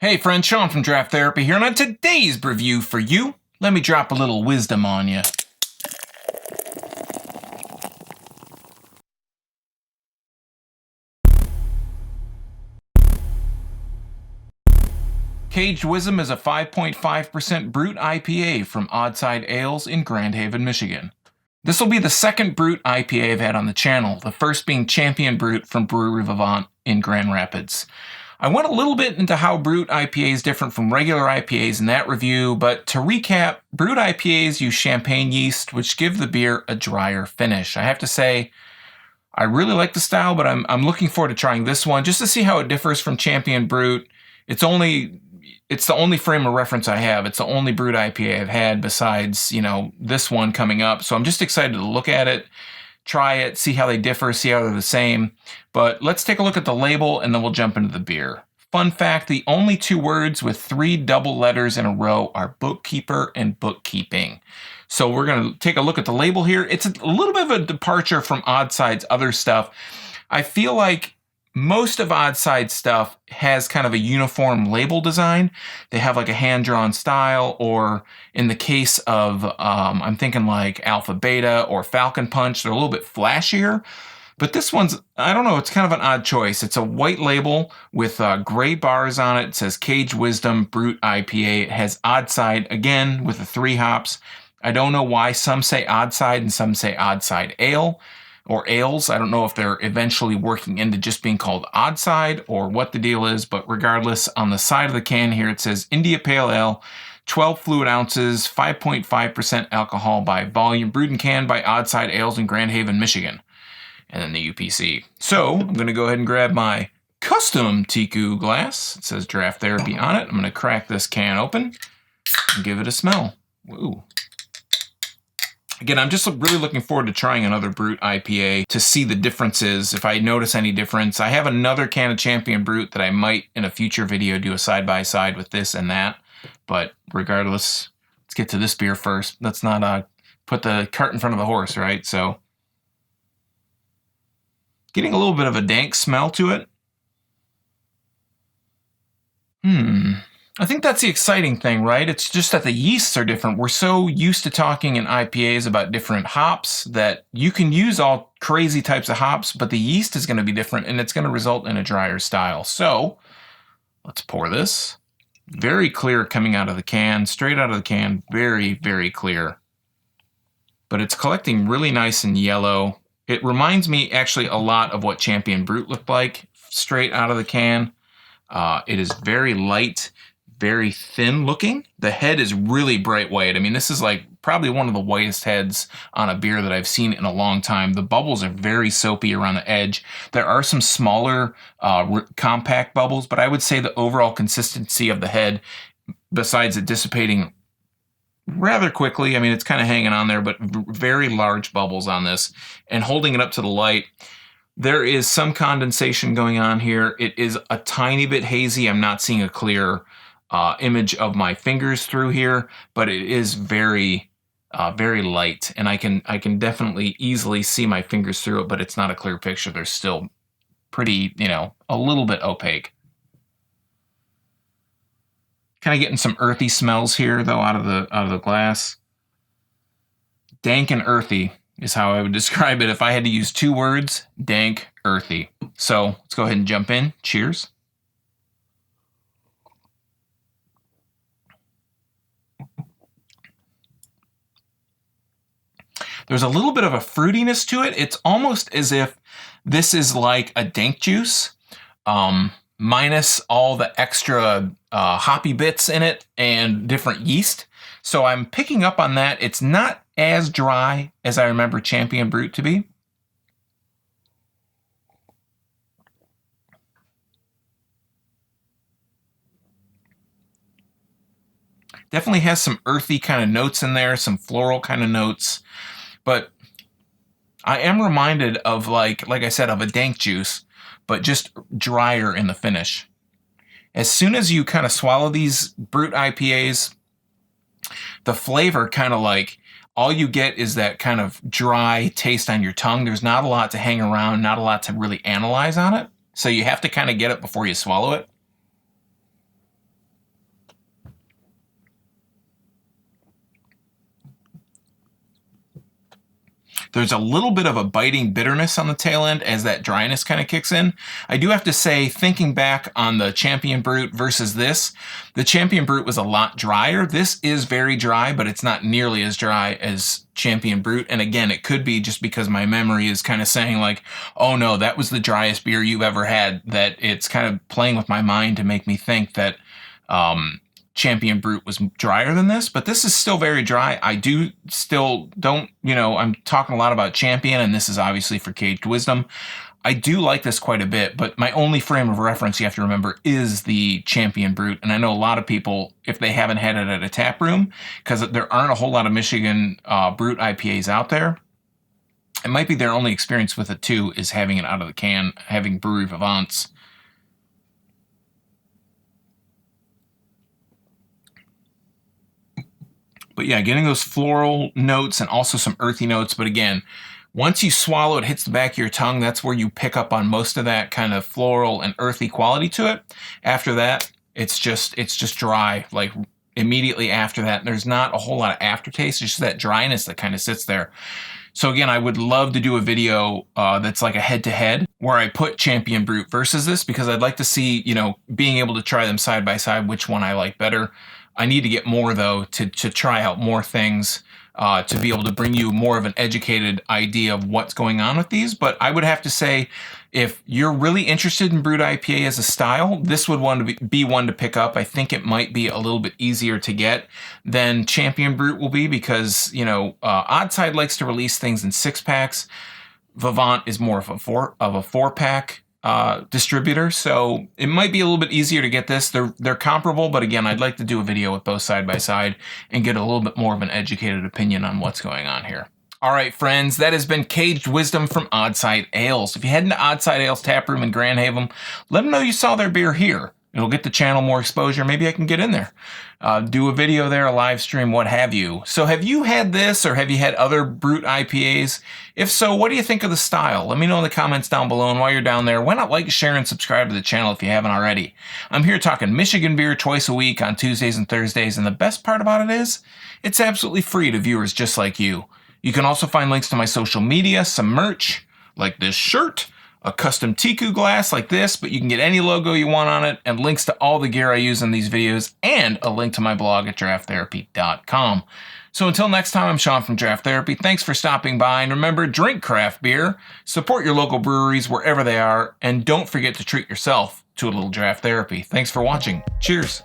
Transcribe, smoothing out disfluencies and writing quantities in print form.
Hey friends, Sean from Draft Therapy here, and on today's review for you, let me drop a little wisdom on you. Caged Wisdom is a 5.5% Brut IPA from Oddside Ales in Grand Haven, Michigan. This will be the second Brut IPA I've had on the channel, the first being Champion Brut from Brewery Vivant in Grand Rapids. I went a little bit into how Brut IPA is different from regular IPAs in that review, but to recap, Brut IPAs use champagne yeast, which give the beer a drier finish. I have to say, I really like the style, but I'm looking forward to trying this one just to see how it differs from Champion Brut. It's the only frame of reference I have. It's the only Brut IPA I've had besides, this one coming up. So I'm just excited to look at it, try it, see how they differ, see how they're the same. But let's take a look at the label and then we'll jump into the beer. Fun fact, the only two words with 3 double letters in a row are bookkeeper and bookkeeping. So we're going to take a look at the label here. It's a little bit of a departure from Oddside's other stuff. I feel like most of Oddside stuff has kind of a uniform label design. They have like a hand-drawn style, or in the case of, I'm thinking like Alpha Beta or Falcon Punch, they're a little bit flashier. But this one's, I don't know, it's kind of an odd choice. It's a white label with gray bars on it. It says Caged Wisdom Brut IPA. It has Oddside, again, with the 3 hops. I don't know why some say Oddside and some say Oddside Ale or Ales. I don't know if they're eventually working into just being called Oddside or what the deal is, but regardless, on the side of the can here, it says India Pale Ale, 12 fluid ounces, 5.5% alcohol by volume, brewed and canned by Oddside Ales in Grand Haven, Michigan. And then the UPC. So I'm going to go ahead and grab my custom Tiku glass. It says Draft Therapy on it. I'm going to crack this can open and give it a smell. Woo. Again, I'm just really looking forward to trying another Brut IPA to see the differences, if I notice any difference. I have another can of Champion Brut that I might, in a future video, do a side-by-side with this and that. But regardless, let's get to this beer first. Let's not put the cart in front of the horse, right? So, getting a little bit of a dank smell to it. I think that's the exciting thing, right? It's just that the yeasts are different. We're so used to talking in IPAs about different hops that you can use all crazy types of hops, but the yeast is going to be different and it's going to result in a drier style. So let's pour this. Very clear coming out of the can, straight out of the can, very, very clear. But it's collecting really nice and yellow. It reminds me actually a lot of what Champion Brut looked like straight out of the can. It is very light, very thin looking. The head is really bright white. I mean, this is like probably one of the whitest heads on a beer that I've seen in a long time. The bubbles are very soapy around the edge. There are some smaller compact bubbles, but I would say the overall consistency of the head, besides it dissipating rather quickly, I mean, it's kind of hanging on there, but very large bubbles on this. And holding it up to the light, there is some condensation going on here. It is a tiny bit hazy. I'm not seeing a clear image of my fingers through here, but it is very, very light. And I can definitely easily see my fingers through it, but it's not a clear picture. They're still pretty, a little bit opaque. Kind of getting some earthy smells here, though, out of the glass. Dank and earthy is how I would describe it. If I had to use 2 words, dank, earthy. So let's go ahead and jump in. Cheers. There's a little bit of a fruitiness to it. It's almost as if this is like a dank juice, minus all the extra hoppy bits in it and different yeast. So I'm picking up on that. It's not as dry as I remember Champion Brut to be. Definitely has some earthy kind of notes in there, some floral kind of notes. But I am reminded of, like I said, of a dank juice, but just drier in the finish. As soon as you kind of swallow these Brut IPAs, the flavor kind of like, all you get is that kind of dry taste on your tongue. There's not a lot to hang around, not a lot to really analyze on it. So you have to kind of get it before you swallow it. There's a little bit of a biting bitterness on the tail end as that dryness kind of kicks in. I do have to say, thinking back on the Champion Brut versus this, the Champion Brut was a lot drier. This is very dry, but it's not nearly as dry as Champion Brut. And again, it could be just because my memory is kind of saying like, oh no, that was the driest beer you've ever had, that it's kind of playing with my mind to make me think that Champion Brut was drier than this, but this is still very dry. I do still don't, I'm talking a lot about Champion, and this is obviously for Caged Wisdom. I do like this quite a bit, but my only frame of reference, you have to remember, is the Champion Brut. And I know a lot of people, if they haven't had it at a tap room, because there aren't a whole lot of Michigan Brut IPAs out there, it might be their only experience with it too, is having it out of the can, having Brewery Vivants. But yeah, getting those floral notes and also some earthy notes. But again, once you swallow, it hits the back of your tongue. That's where you pick up on most of that kind of floral and earthy quality to it. After that, it's just dry. Like immediately after that, there's not a whole lot of aftertaste. It's just that dryness that kind of sits there. So again, I would love to do a video that's like a head-to-head where I put Champion Brut versus this, because I'd like to see, being able to try them side by side, which one I like better. I need to get more, though, to try out more things, to be able to bring you more of an educated idea of what's going on with these. But I would have to say, if you're really interested in Brut IPA as a style, this would be one to pick up. I think it might be a little bit easier to get than Champion Brut will be, because, Oddside likes to release things in 6-packs. Vivant is more of a 4-pack. Distributor, so it might be a little bit easier to get this. They're comparable, but again, I'd like to do a video with both side by side and get a little bit more of an educated opinion on what's going on here. All right, friends, that has been Caged Wisdom from Oddside Ales. If you head into Oddside Ales Taproom in Grand Haven, let them know you saw their beer here. It'll get the channel more exposure. Maybe I can get in there, do a video there, a live stream, what have you. So have you had this, or have you had other Brut IPAs? If so, what do you think of the style? Let me know in the comments down below. And while you're down there, why not like, share, and subscribe to the channel if you haven't already? I'm here talking Michigan beer twice a week on Tuesdays and Thursdays. And the best part about it is, it's absolutely free to viewers just like you. You can also find links to my social media, some merch, like this shirt, a custom Tiku glass like this, but you can get any logo you want on it, and links to all the gear I use in these videos, and a link to my blog at drafttherapy.com. So until next time, I'm Sean from Draft Therapy. Thanks for stopping by, and remember, drink craft beer, support your local breweries wherever they are, and don't forget to treat yourself to a little draft therapy. Thanks for watching. Cheers.